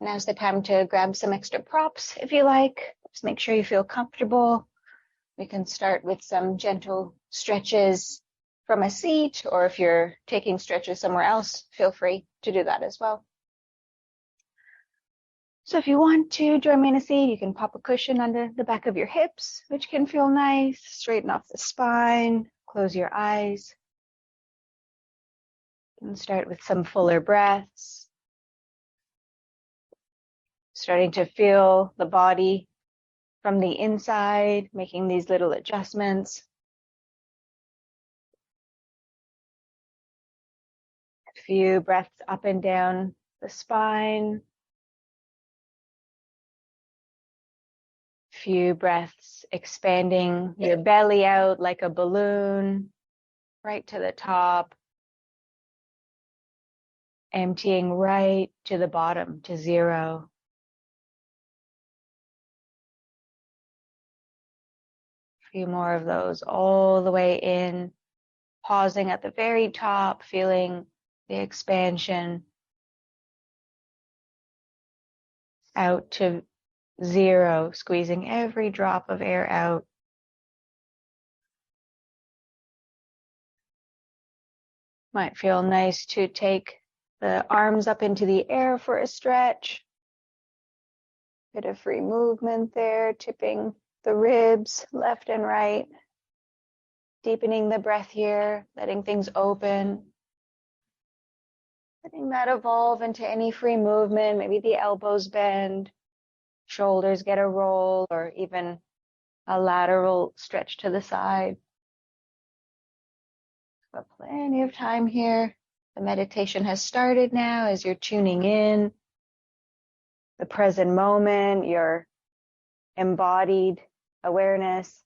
Now's the time to grab some extra props if you like. Just make sure you feel comfortable. We can start with some gentle stretches from a seat, or if you're taking stretches somewhere else, feel free to do that as well. So if you want to join me in a seat, you can pop a cushion under the back of your hips, which can feel nice. Straighten off the spine, close your eyes. And start with some fuller breaths. Starting to feel the body from the inside, making these little adjustments. A few breaths up and down the spine. Few breaths expanding your belly out like a balloon, right to the top. Emptying right to the bottom, to zero. A few more of those all the way in, pausing at the very top, feeling the expansion. Out to zero, squeezing every drop of air out. Might feel nice to take the arms up into the air for a stretch. Bit of free movement there, tipping the ribs left and right. Deepening the breath here, letting things open. Letting that evolve into any free movement. Maybe the elbows bend, shoulders get a roll, or even a lateral stretch to the side. But plenty of time here. The meditation has started now as you're tuning in. The present moment, your embodied awareness.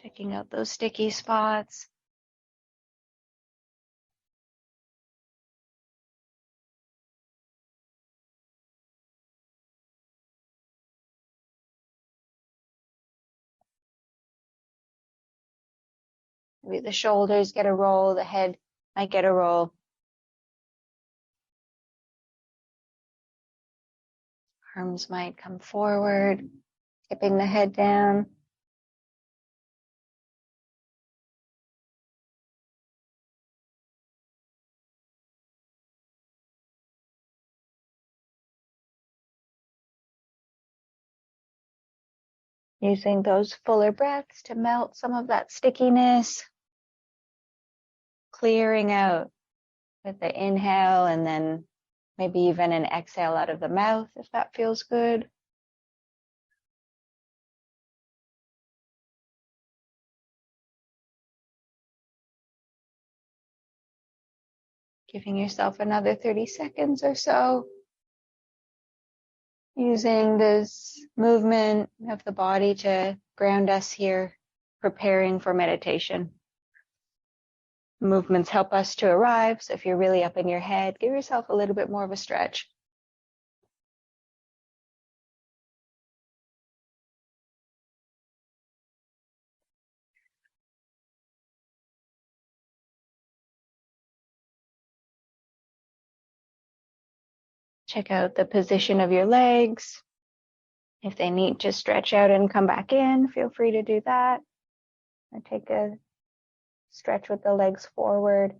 Checking out those sticky spots. Maybe the shoulders get a roll, the head might get a roll. Arms might come forward, tipping the head down. Using those fuller breaths to melt some of that stickiness. Clearing out with the inhale and then maybe even an exhale out of the mouth if that feels good. Giving yourself another 30 seconds or so. Using this movement of the body to ground us here, preparing for meditation. Movements help us to arrive, so if you're really up in your head, give yourself a little bit more of a stretch. Check out the position of your legs. If they need to stretch out and come back in, feel free to do that. And take a stretch with the legs forward.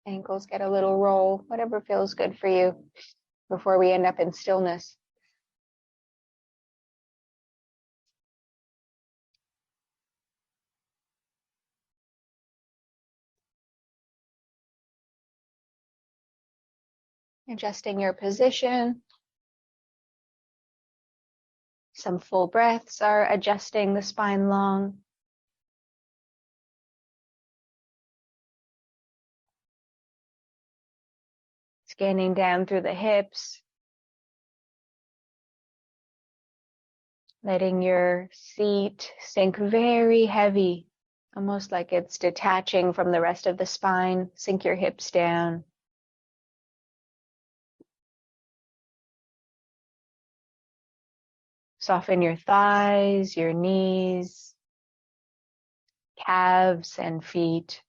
Ankles get a little roll, whatever feels good for you before we end up in stillness. Adjusting your position. Some full breaths are adjusting the spine long. Scanning down through the hips. Letting your seat sink very heavy, almost like it's detaching from the rest of the spine. Sink your hips down. Soften your thighs, your knees, calves and feet.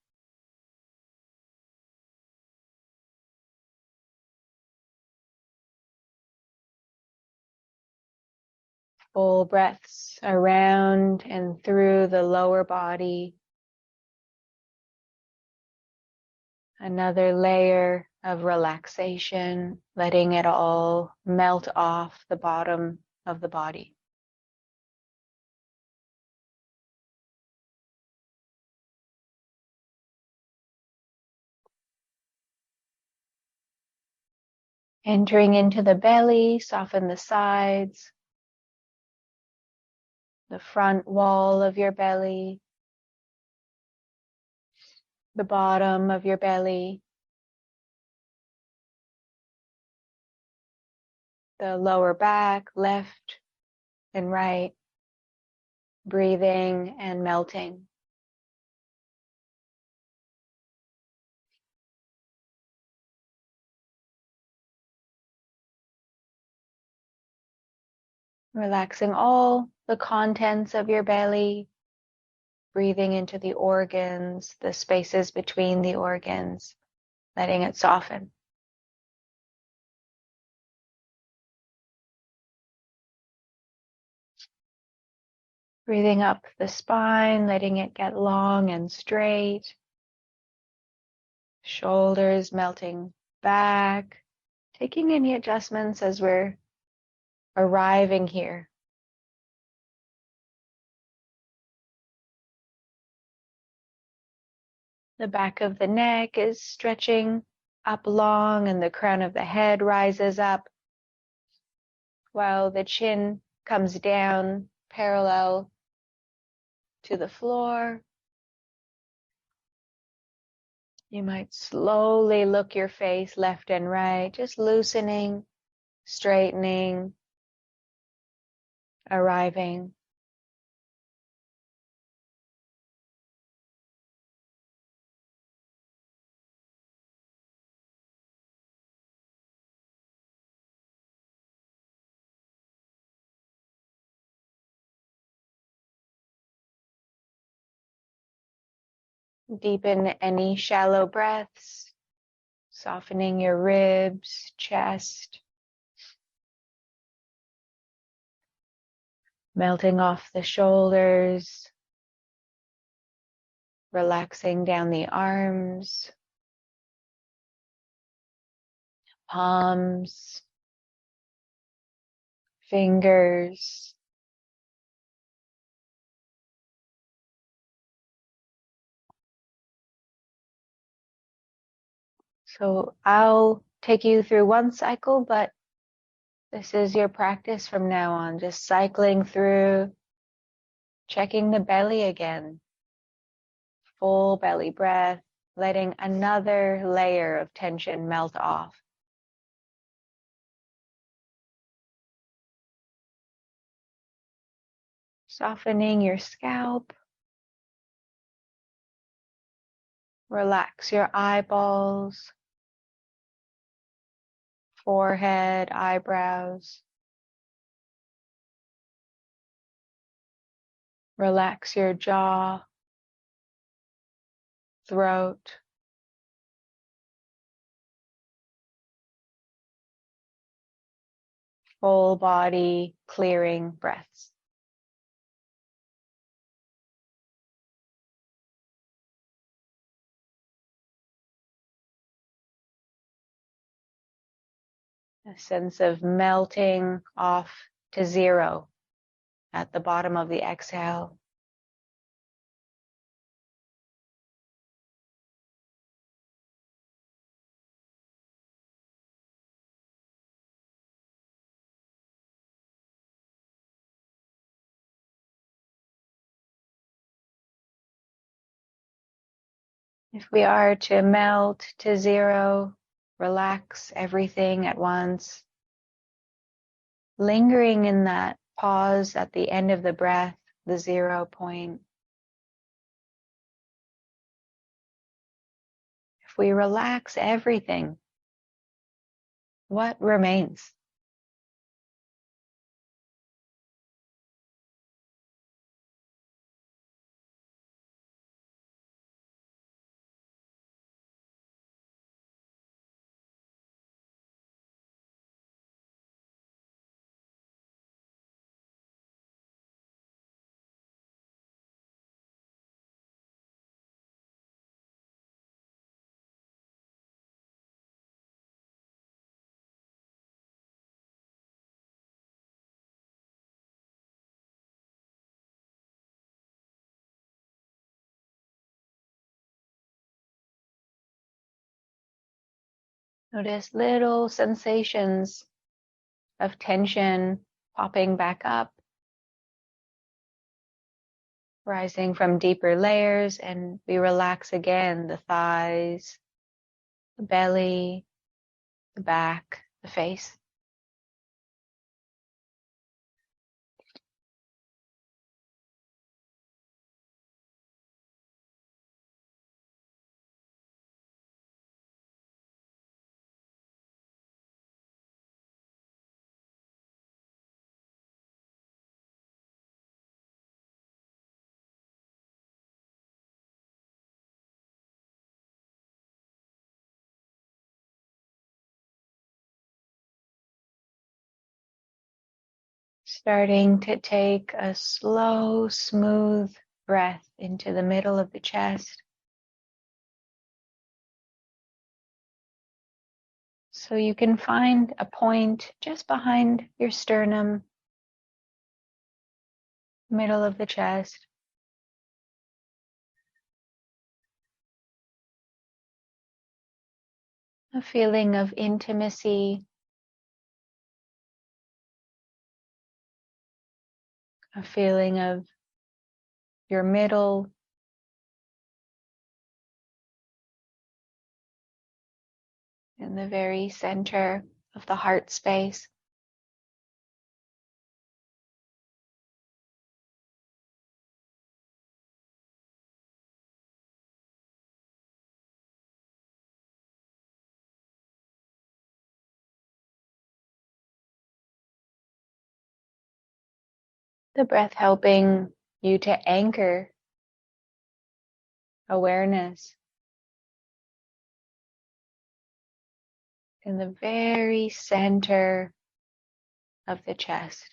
Full breaths around and through the lower body. Another layer of relaxation, letting it all melt off the bottom of the body. Entering into the belly, soften the sides, the front wall of your belly, the bottom of your belly, the lower back, left and right, breathing and melting. Relaxing all the contents of your belly, breathing into the organs, the spaces between the organs, letting it soften. Breathing up the spine, letting it get long and straight. Shoulders melting back, taking any adjustments as we're arriving here. The back of the neck is stretching up long and the crown of the head rises up while the chin comes down parallel to the floor. You might slowly look your face left and right, just loosening, straightening, arriving. Deepen any shallow breaths, softening your ribs, chest, melting off the shoulders, relaxing down the arms, palms, fingers. So I'll take you through one cycle, but this is your practice from now on, just cycling through, checking the belly again. Full belly breath, letting another layer of tension melt off. Softening your scalp. Relax your eyeballs, forehead, eyebrows. Relax your jaw, throat. Full body clearing breaths. A sense of melting off to zero at the bottom of the exhale. If we are to melt to zero, relax everything at once, lingering in that pause at the end of the breath, the 0 point. If we relax everything, what remains? Notice little sensations of tension popping back up, rising from deeper layers, and we relax again the thighs, the belly, the back, the face. Starting to take a slow, smooth breath into the middle of the chest. So you can find a point just behind your sternum, middle of the chest. A feeling of intimacy, a feeling of your middle, in the very center of the heart space. The breath helping you to anchor awareness in the very center of the chest.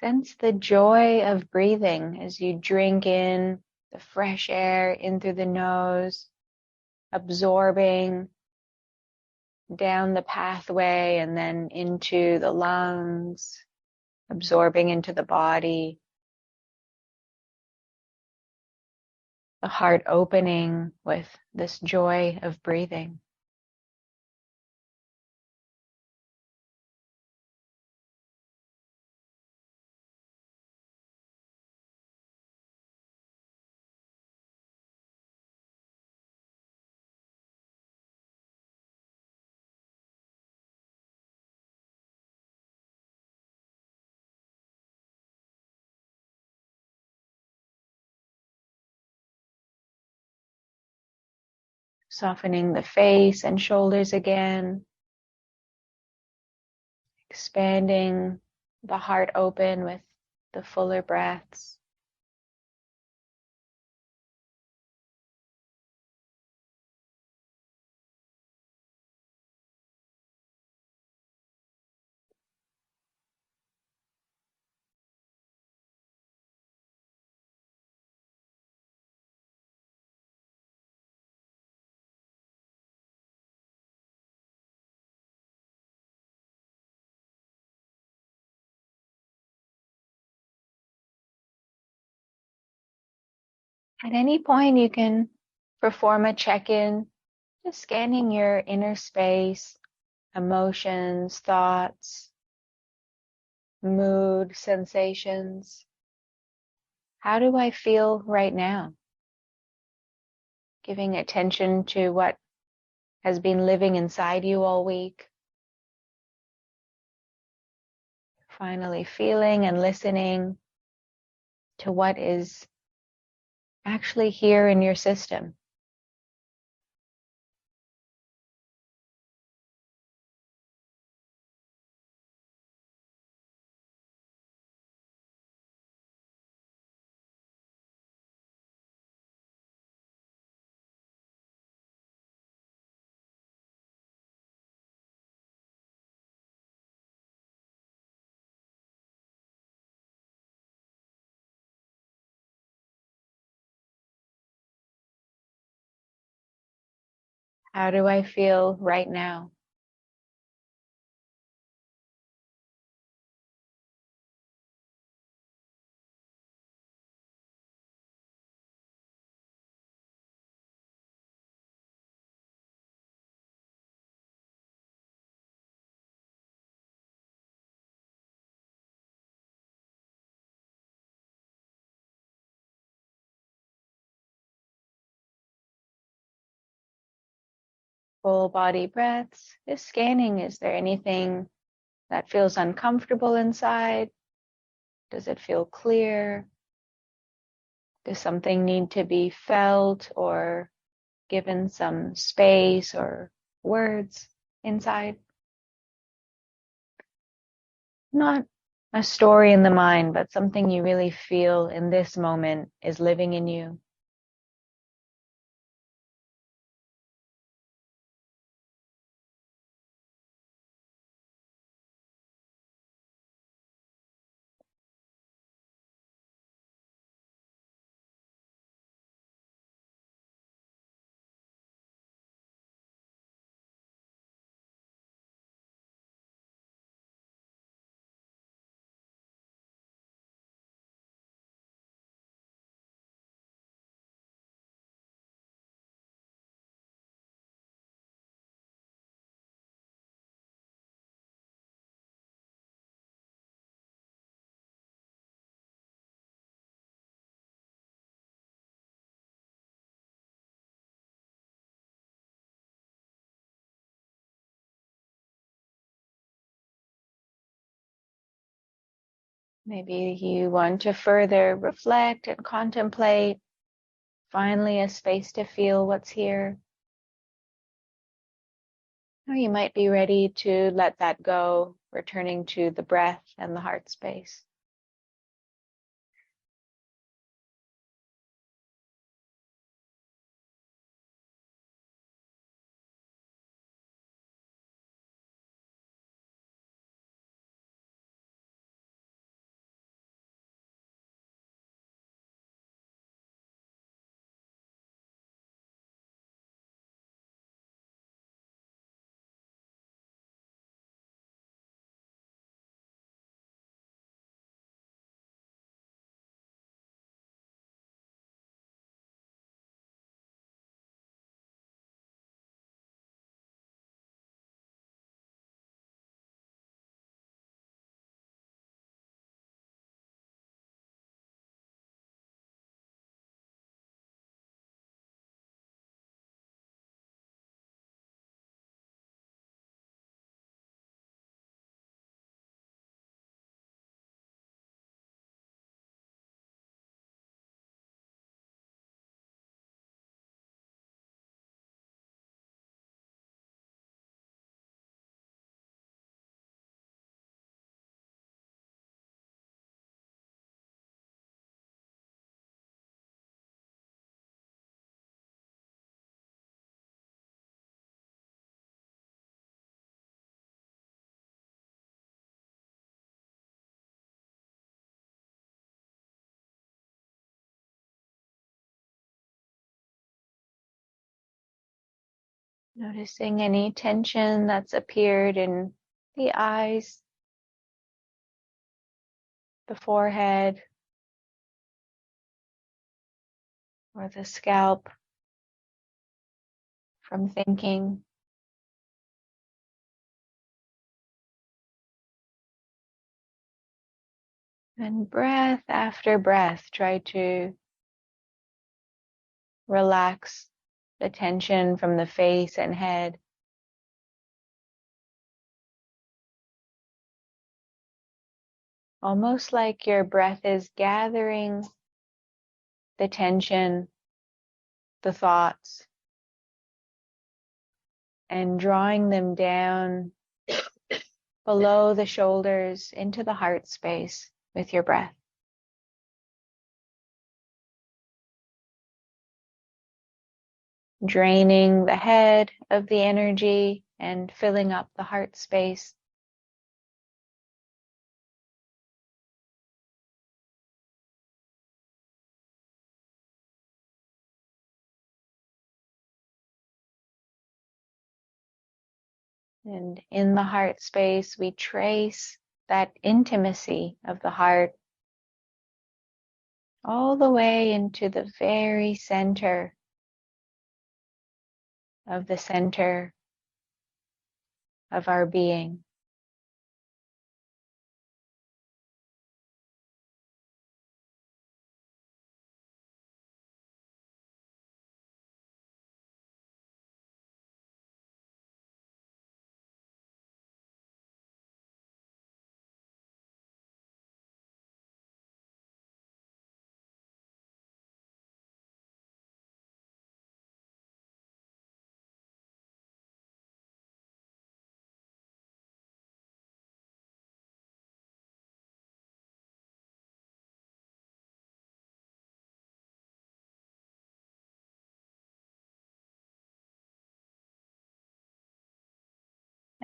Sense the joy of breathing as you drink in the fresh air in through the nose, absorbing down the pathway and then into the lungs, absorbing into the body, the heart opening with this joy of breathing. Softening the face and shoulders again, expanding the heart open with the fuller breaths. At any point, you can perform a check-in, just scanning your inner space, emotions, thoughts, mood, sensations. How do I feel right now? Giving attention to what has been living inside you all week. Finally feeling and listening to what is actually here in your system. How do I feel right now? Full body breaths. Just scanning. Is there anything that feels uncomfortable inside? Does it feel clear? Does something need to be felt or given some space or words inside? Not a story in the mind, but something you really feel in this moment is living in you. Maybe you want to further reflect and contemplate, finally a space to feel what's here. Or you might be ready to let that go, returning to the breath and the heart space. Noticing any tension that's appeared in the eyes, the forehead, or the scalp from thinking. And breath after breath, try to relax the tension from the face and head. Almost like your breath is gathering the tension, the thoughts, and drawing them down below the shoulders into the heart space with your breath. Draining the head of the energy and filling up the heart space. And in the heart space, we trace that intimacy of the heart all the way into the very center of the center of our being.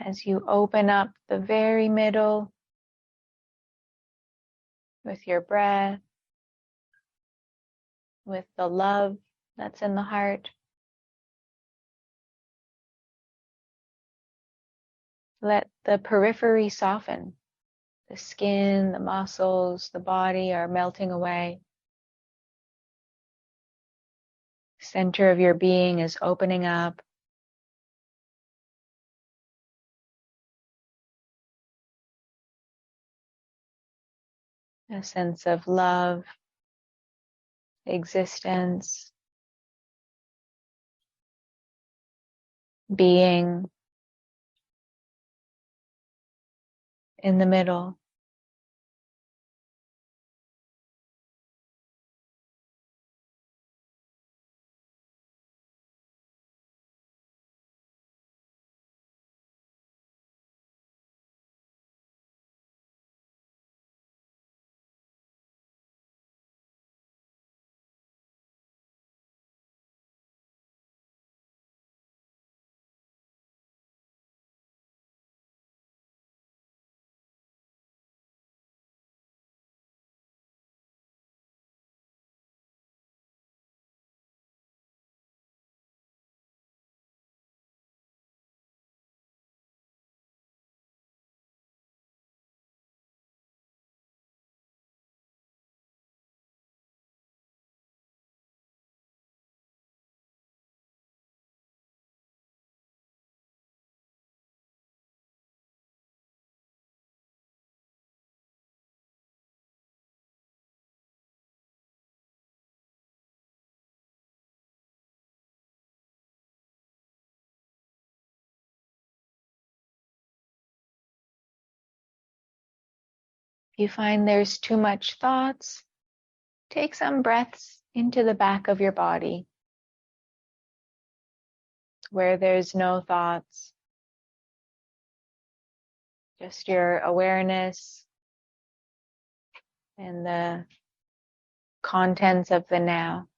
As you open up the very middle with your breath, with the love that's in the heart, let the periphery soften. The skin, the muscles, the body are melting away. Center of your being is opening up. A sense of love, existence, being in the middle. If you find there's too much thoughts, take some breaths into the back of your body where there's no thoughts, just your awareness and the contents of the now.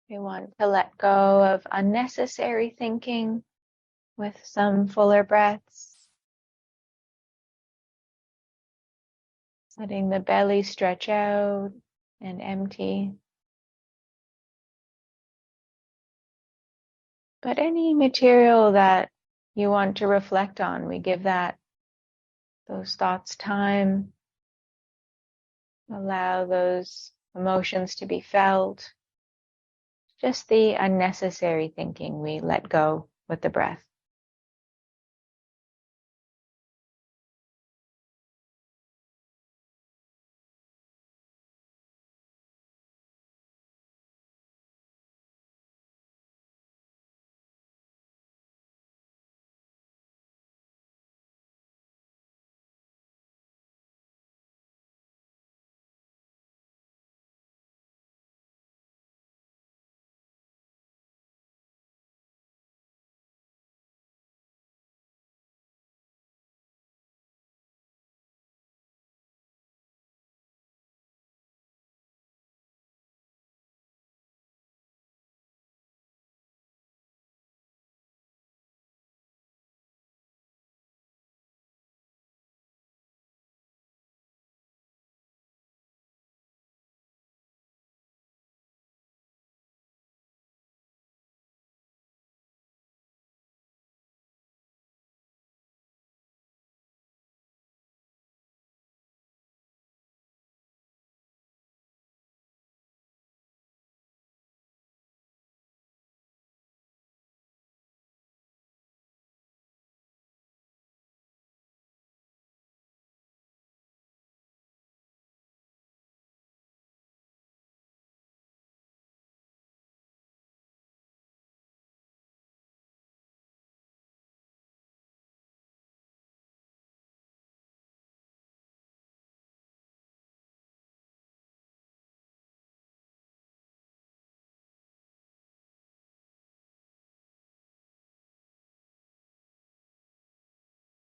We want to let go of unnecessary thinking with some fuller breaths, letting the belly stretch out and empty. But any material that you want to reflect on, we give those thoughts time, allow those emotions to be felt. Just the unnecessary thinking we let go with the breath.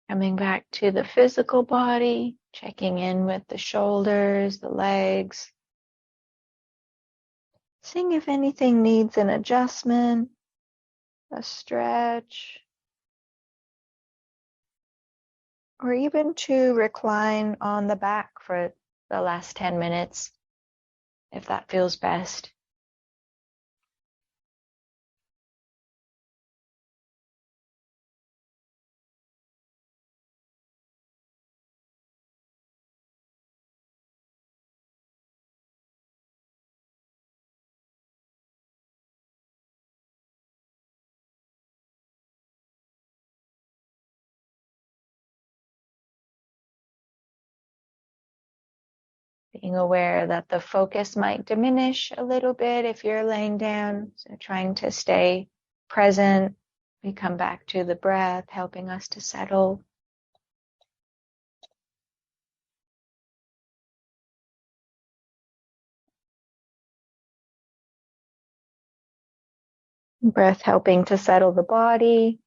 Coming back to the physical body, checking in with the shoulders, the legs, seeing if anything needs an adjustment, a stretch, or even to recline on the back for the last 10 minutes, if that feels best. Being aware that the focus might diminish a little bit if you're laying down, so trying to stay present. We come back to the breath, helping us to settle. Breath helping to settle the body.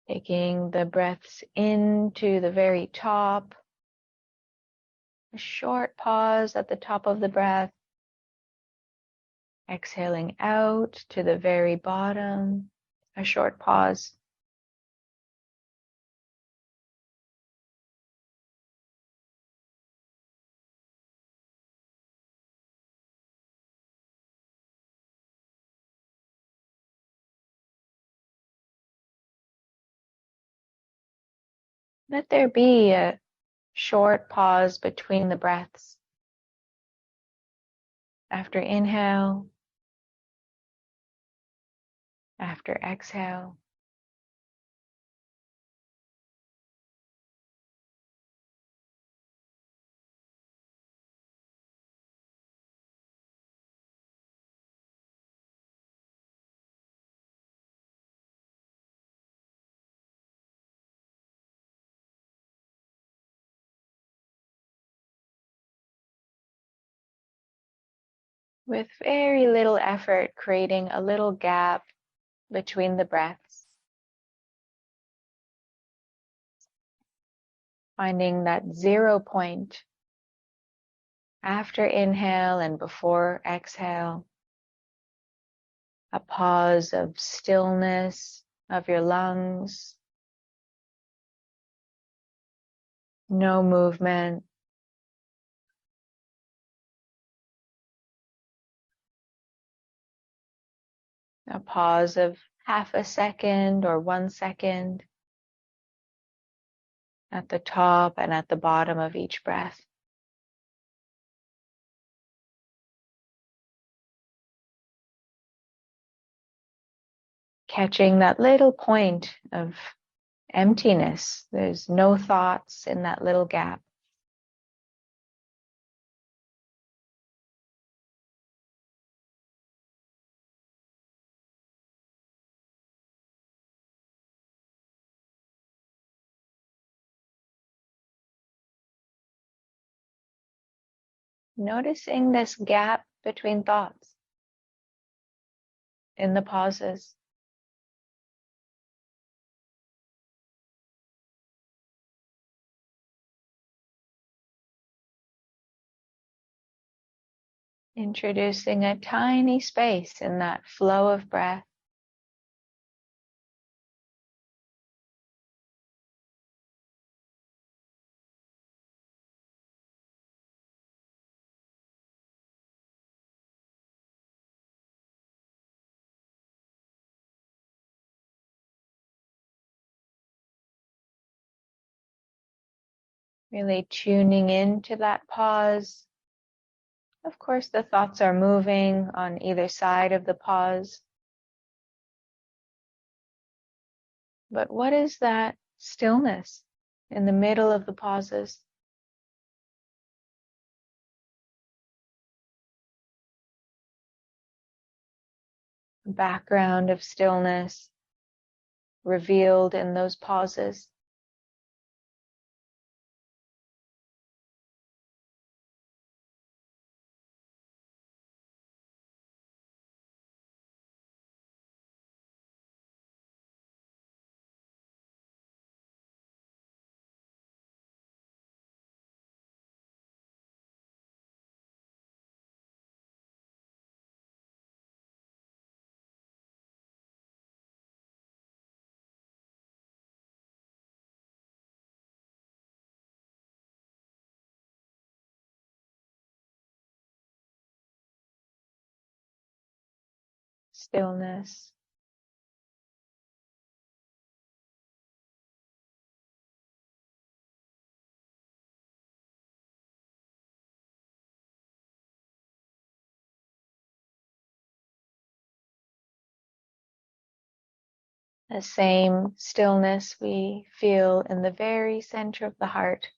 Taking the breaths into the very top. A short pause at the top of the breath. Exhaling out to the very bottom. A short pause. Let there be a short pause between the breaths. After inhale, after exhale. With very little effort, creating a little gap between the breaths. Finding that 0 point after inhale and before exhale. A pause of stillness of your lungs. No movement. A pause of half a second or 1 second at the top and at the bottom of each breath. Catching that little point of emptiness. There's no thoughts in that little gap. Noticing this gap between thoughts in the pauses. Introducing a tiny space in that flow of breath. Really tuning into that pause. Of course, the thoughts are moving on either side of the pause. But what is that stillness in the middle of the pauses? A background of stillness revealed in those pauses. Stillness. The same stillness we feel in the very center of the heart.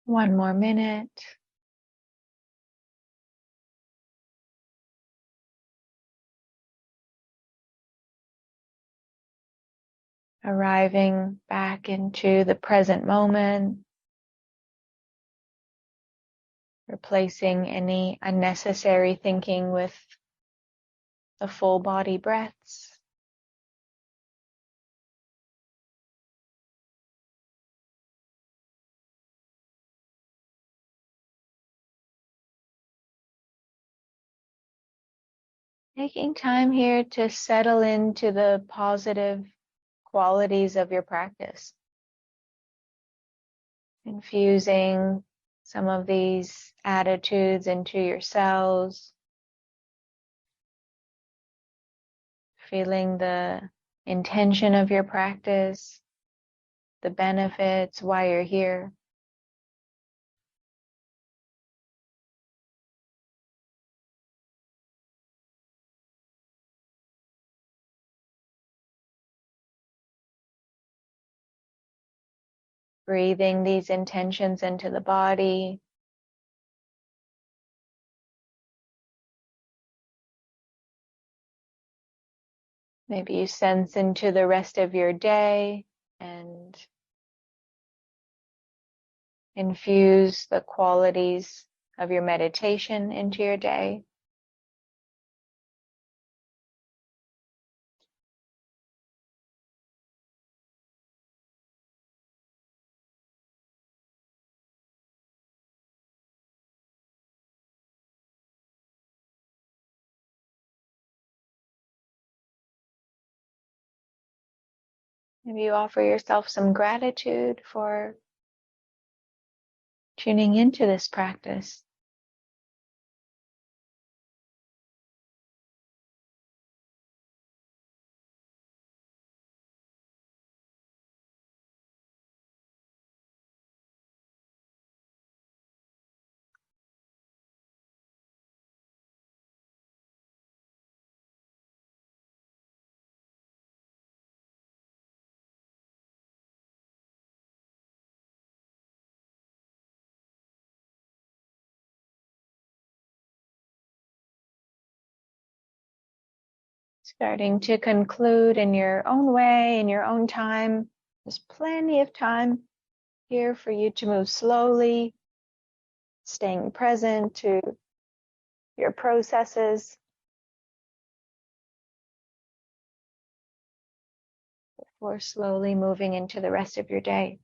One more minute. Arriving back into the present moment, replacing any unnecessary thinking with the full body breaths. Taking time here to settle into the positive qualities of your practice. Infusing some of these attitudes into yourselves. Feeling the intention of your practice, the benefits, why you're here. Breathing these intentions into the body. Maybe you sense into the rest of your day and infuse the qualities of your meditation into your day. Maybe you offer yourself some gratitude for tuning into this practice. Starting to conclude in your own way, in your own time. There's plenty of time here for you to move slowly, staying present to your processes before slowly moving into the rest of your day.